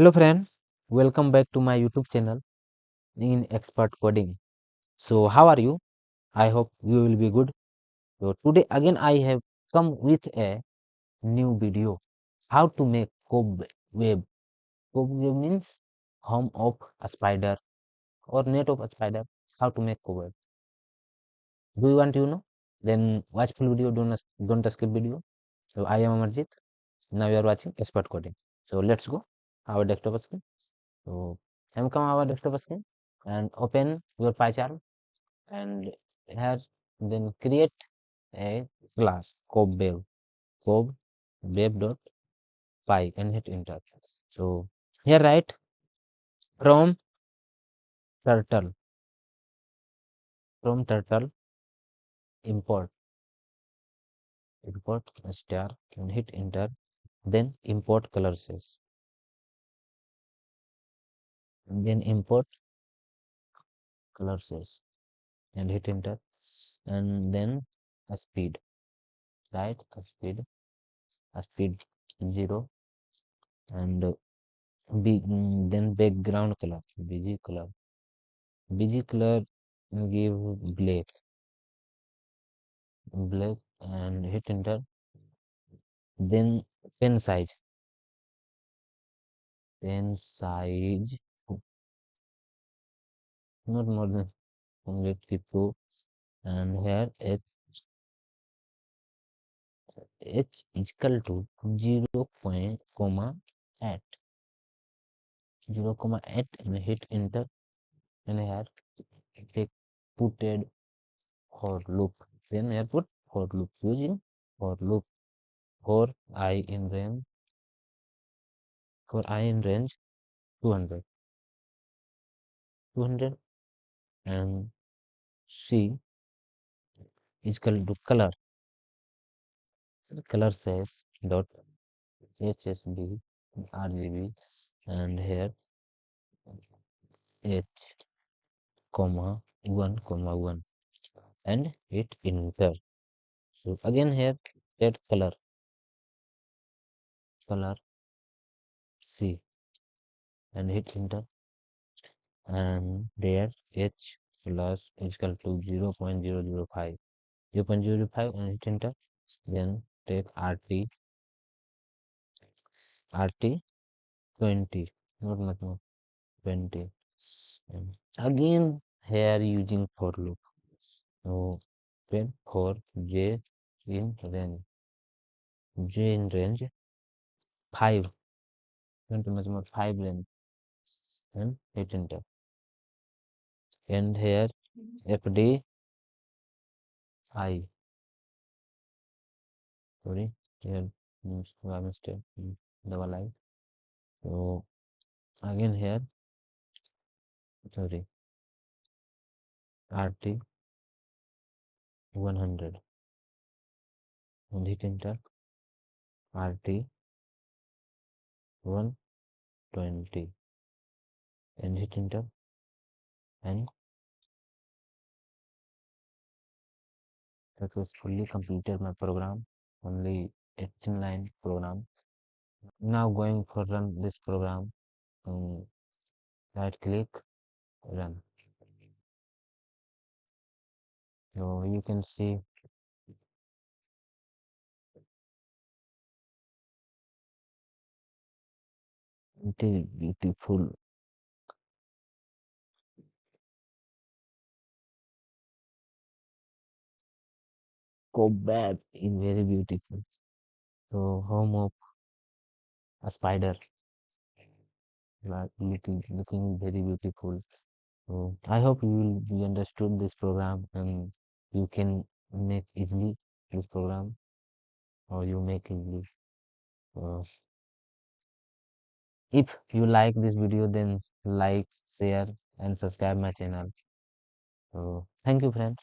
Hello friend, welcome back to my YouTube channel in Expert Coding. So how are you? I hope you will be good. So today again I have come with a new video. How to make cobweb. Cobweb means home of a spider or net of a spider. How to make cobweb. Do you want to know? Then watch full video. Don't skip video. So I am Amarjeet. Now you are watching Expert Coding. So let's go. Our desktop screen. So I'm come our desktop screen and open your PyCharm and here then create a class cobweb.py and hit enter. So here write from turtle from turtle import star and hit enter, then import color says, then import color says and hit enter, and then a speed, right, a speed 0, and then background color bg color give black and hit enter, then pen size not more than 100 people, and here h is equal to 0 point comma 8 0 comma 8 and hit enter, and here take putted for loop, then here put for loop using for loop for I in range, 200 and C is equal to color says dot hsd rgb, and here h comma 1 and hit enter. So again here set color C and hit enter, and there h plus is equal to 0.005 and hit enter, then take rt 20, not much more, 20, and again here using for loop. So then for in range j in range 5, 20 much more 5 range, and hit enter, and here fd I, sorry, here one mistake, double I. So again here, sorry, rt 100 and hit enter, rt 120 and hit enter, and successfully completed my program. Only 18 line program. Now going for run this program, right click, run. So you can see it is beautiful. Cobweb is very beautiful. So home of a spider, like looking very beautiful. So I hope you will be understood this program and you can make easily this program, or you make easily. So if you like this video, then like, share and subscribe my channel. So thank you friends.